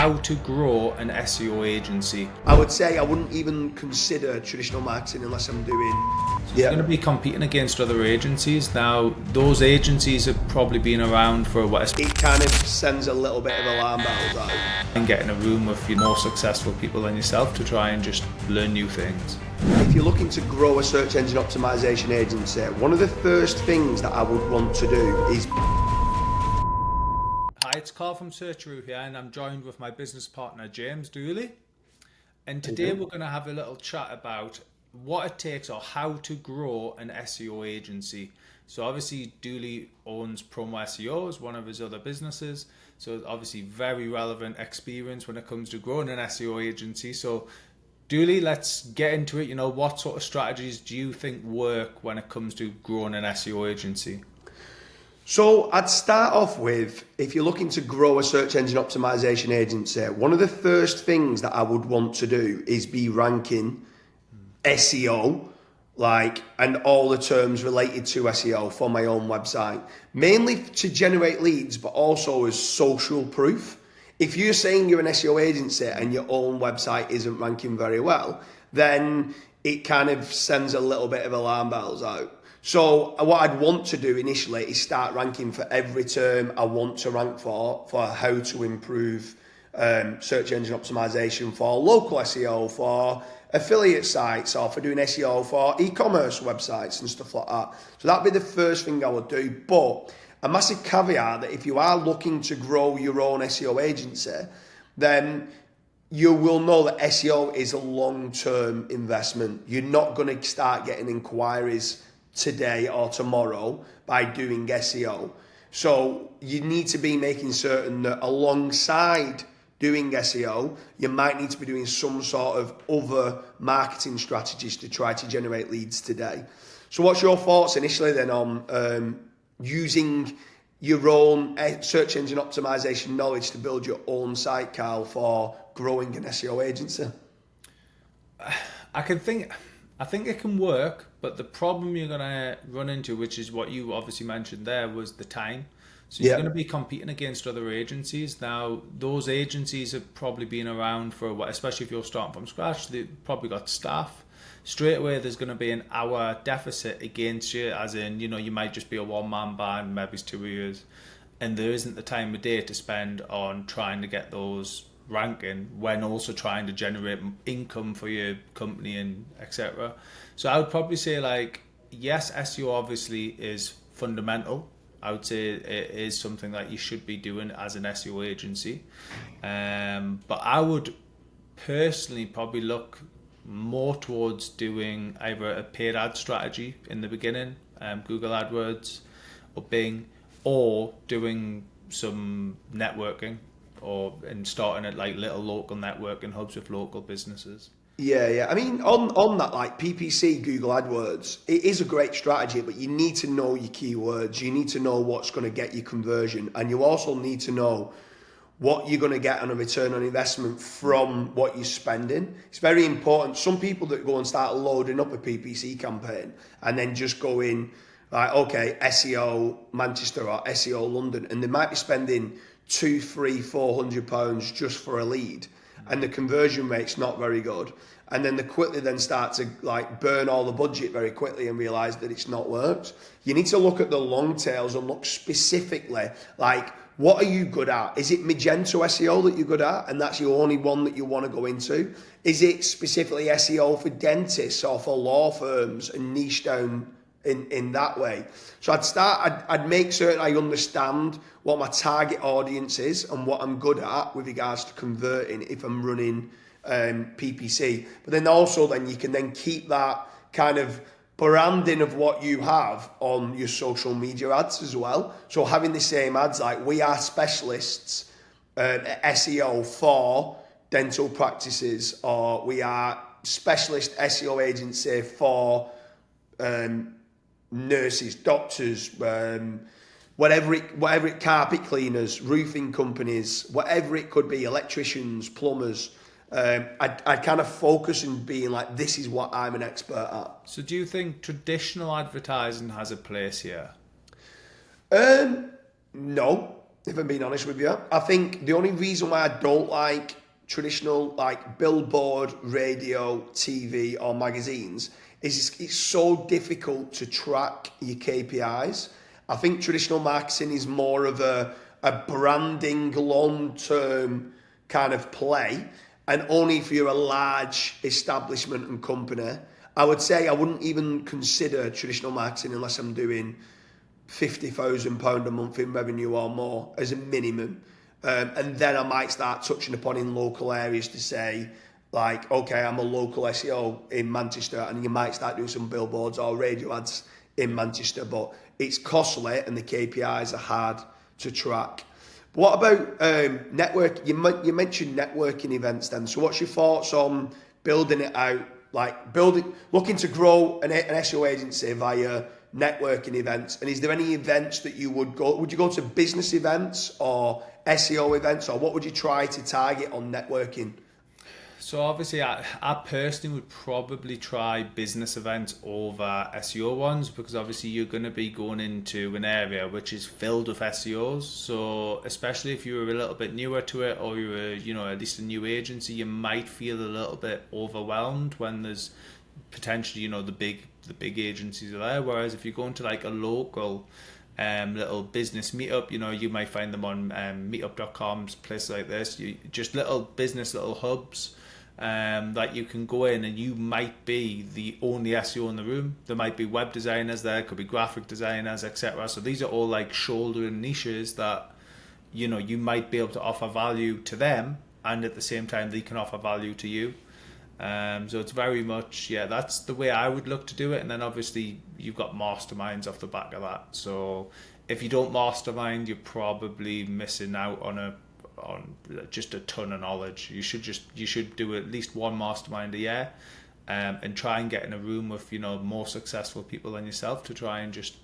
how to grow an SEO agency. I would say I wouldn't even consider traditional marketing unless I'm doing... You're going to be competing against other agencies. Now, those agencies have probably been around for what? It kind of sends a little bit of alarm bells out. And get in a room with more successful people than yourself to try and just learn new things. If you're looking to grow a search engine optimization agency, one of the first things that I would want to do is... Hi, it's Carl from Searcheroo here, and I'm joined with my business partner, James Dooley. And today we're going to have a little chat about what it takes or how to grow an SEO agency. So obviously Dooley owns Promo SEO as one of his other businesses. So obviously very relevant experience when it comes to growing an SEO agency. So Dooley, let's get into it. What sort of strategies do you think work when it comes to growing an SEO agency? So I'd start off with, if you're looking to grow a search engine optimization agency, one of the first things that I would want to do is be ranking SEO, and all the terms related to SEO for my own website, mainly to generate leads, but also as social proof. If you're saying you're an SEO agency and your own website isn't ranking very well, then it kind of sends a little bit of alarm bells out. So what I'd want to do initially is start ranking for every term I want to rank for how to improve search engine optimization for local SEO, for affiliate sites, or for doing SEO for e-commerce websites and stuff like that. So that'd be the first thing I would do. But a massive caveat that if you are looking to grow your own SEO agency, then you will know that SEO is a long-term investment. You're not going to start getting inquiries today or tomorrow by doing SEO. So you need to be making certain that alongside doing SEO, you might need to be doing some sort of other marketing strategies to try to generate leads today. So what's your thoughts initially then on using your own search engine optimization knowledge to build your own site, Carl, for growing an SEO agency? I think it can work, but the problem you're going to run into, which is what you obviously mentioned there, was the time. So you're going to be competing against other agencies. Now, those agencies have probably been around for what, especially if you're starting from scratch, they've probably got staff. Straight away, there's going to be an hour deficit against you, as in, you might just be a one-man band, maybe it's 2 years, and there isn't the time of day to spend on trying to get those ranking when also trying to generate income for your company and etc. So I would probably say, yes, SEO obviously is fundamental. I would say it is something that you should be doing as an SEO agency. But I would personally probably look more towards doing either a paid ad strategy in the beginning, Google AdWords or Bing, or doing some networking and starting at little local networking hubs with local businesses. Yeah. I mean, on that, PPC, Google AdWords, it is a great strategy, but you need to know your keywords. You need to know what's going to get you conversion. And you also need to know what you're going to get on a return on investment from what you're spending. It's very important. Some people that go and start loading up a PPC campaign and then just go in, SEO Manchester or SEO London, and they might be spending £200, £300, £400 just for a lead, and the conversion rate's not very good, and then they quickly then start to burn all the budget very quickly and realize that it's not worked. You need to look at the long tails and look specifically what are you good at? Is it Magento SEO that you're good at and that's your only one that you want to go into? Is it specifically SEO for dentists or for law firms and niche down in that way? So I'd make certain I understand what my target audience is and what I'm good at with regards to converting if I'm running PPC. But then also you can then keep that kind of branding of what you have on your social media ads as well. So having the same ads we are specialists SEO for dental practices, or we are specialist SEO agency for nurses, doctors, whatever it, carpet cleaners, roofing companies, whatever it could be, electricians, plumbers. I'd kind of focus on being this is what I'm an expert at. So do you think traditional advertising has a place here? No. if I'm being honest with you. I think the only reason why I don't like traditional like billboard, radio, TV or magazines is it's so difficult to track your KPIs. I think traditional marketing is more of a branding long-term kind of play, and only if you're a large establishment and company. I would say I wouldn't even consider traditional marketing unless I'm doing £50,000 a month in revenue or more as a minimum. And then I might start touching upon in local areas to say, like, okay, I'm a local SEO in Manchester, and you might start doing some billboards or radio ads in Manchester, but it's costly and the KPIs are hard to track. But what about network? You mentioned networking events then. So what's your thoughts on building it out, like looking to grow an SEO agency via networking events? And is there any events that you would go? Would you go to business events or SEO events, or what would you try to target on networking? So obviously, I personally would probably try business events over SEO ones, because obviously you're going to be going into an area which is filled with SEOs. So especially if you're a little bit newer to it, or you're at least a new agency, you might feel a little bit overwhelmed when there's potentially the big agencies are there. Whereas if you go into like a local little business meetup, you might find them on meetup.coms, places like this. Just little business, little hubs that you can go in, and you might be the only SEO in the room. There might be web designers there, could be graphic designers, etc. So these are all like shouldering niches that you might be able to offer value to them, and at the same time they can offer value to you. So it's very much, that's the way I would look to do it. And then obviously you've got masterminds off the back of that. So if you don't mastermind, you're probably missing out on just a ton of knowledge. You should do at least one mastermind a year, and try and get in a room with more successful people than yourself to try and just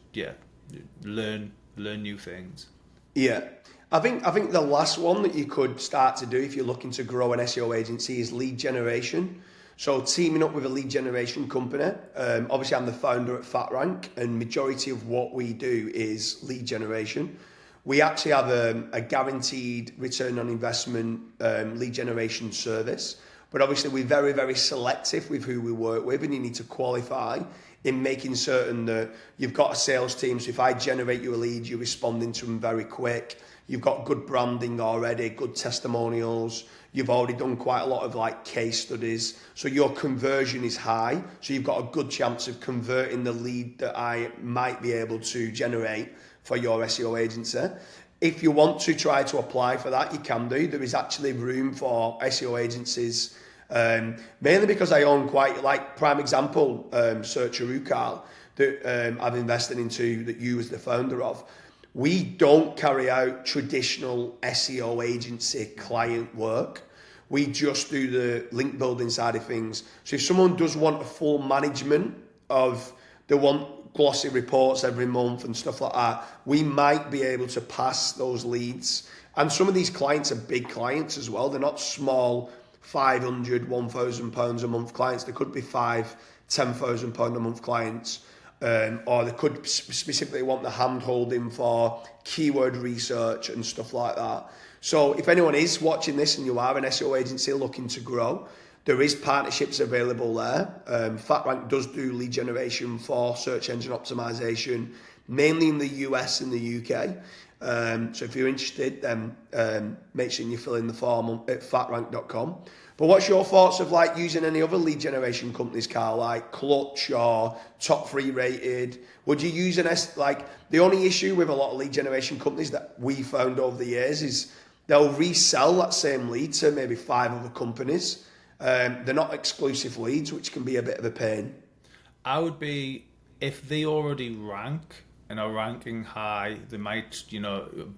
learn new things. Yeah. I think the last one that you could start to do if you're looking to grow an SEO agency is lead generation. So teaming up with a lead generation company. Obviously, I'm the founder at FatRank, and majority of what we do is lead generation. We actually have a guaranteed return on investment lead generation service, but obviously we're very, very selective with who we work with, and you need to qualify in making certain that you've got a sales team. So if I generate you a lead, you're responding to them very quick. You've got good branding already, good testimonials. You've already done quite a lot of like case studies. So your conversion is high. So you've got a good chance of converting the lead that I might be able to generate for your SEO agency. If you want to try to apply for that, you can do. There is actually room for SEO agencies, mainly because I own quite, like prime example, Search Urukal, that I've invested into, that you as the founder of. We don't carry out traditional SEO agency client work. We just do the link building side of things. So if someone does want a full management of, they want glossy reports every month and stuff like that, we might be able to pass those leads. And some of these clients are big clients as well. They're not small £500, £1,000 a month clients. They could be £5,000, £10,000 a month clients. Or they could specifically want the hand holding for keyword research and stuff like that. So if anyone is watching this and you are an SEO agency looking to grow, there is partnerships available there. FatRank does do lead generation for search engine optimization, mainly in the US and the UK. So if you're interested, then make sure you fill in the form at fatrank.com. But what's your thoughts of like using any other lead generation companies, Carl, like Clutch or Top 3 Rated? Would you use like the only issue with a lot of lead generation companies that we found over the years is they'll resell that same lead to maybe 5 other companies. They're not exclusive leads, which can be a bit of a pain. I would be, if they already rank and are ranking high, they might,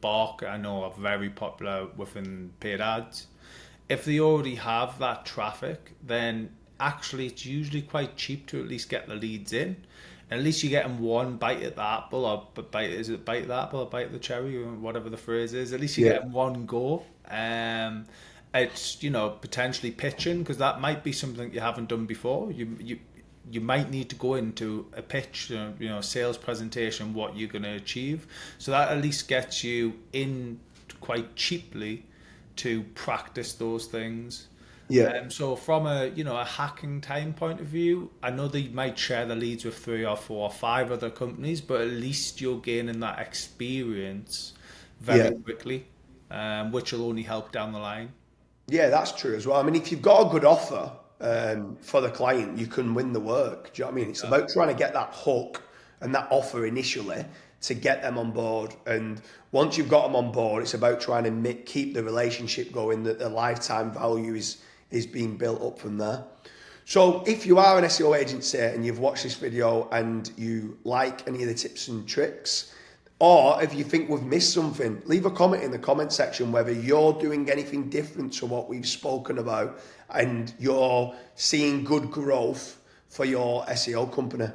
Bark, I know, are very popular within paid ads. If they already have that traffic, then actually it's usually quite cheap to at least get the leads in. And at least you get them one bite at the apple, or bite at the apple, or bite at the cherry, or whatever the phrase is. At least you get them one go. It's potentially pitching, because that might be something you haven't done before. You might need to go into a pitch, sales presentation, what you're going to achieve. So that at least gets you in quite cheaply to practice those things. Yeah. So from a hacking time point of view, I know they might share the leads with 3 or 4 or 5 other companies, but at least you're gaining that experience Yeah. very quickly, which will only help down the line. Yeah, that's true as well. I mean, if you've got a good offer for the client, you can win the work. Do you know what I mean? It's about trying to get that hook and that offer initially to get them on board. And once you've got them on board, it's about trying to keep the relationship going, that the lifetime value is being built up from there. So if you are an SEO agency and you've watched this video and you like any of the tips and tricks, or if you think we've missed something, leave a comment in the comment section whether you're doing anything different to what we've spoken about and you're seeing good growth for your SEO company.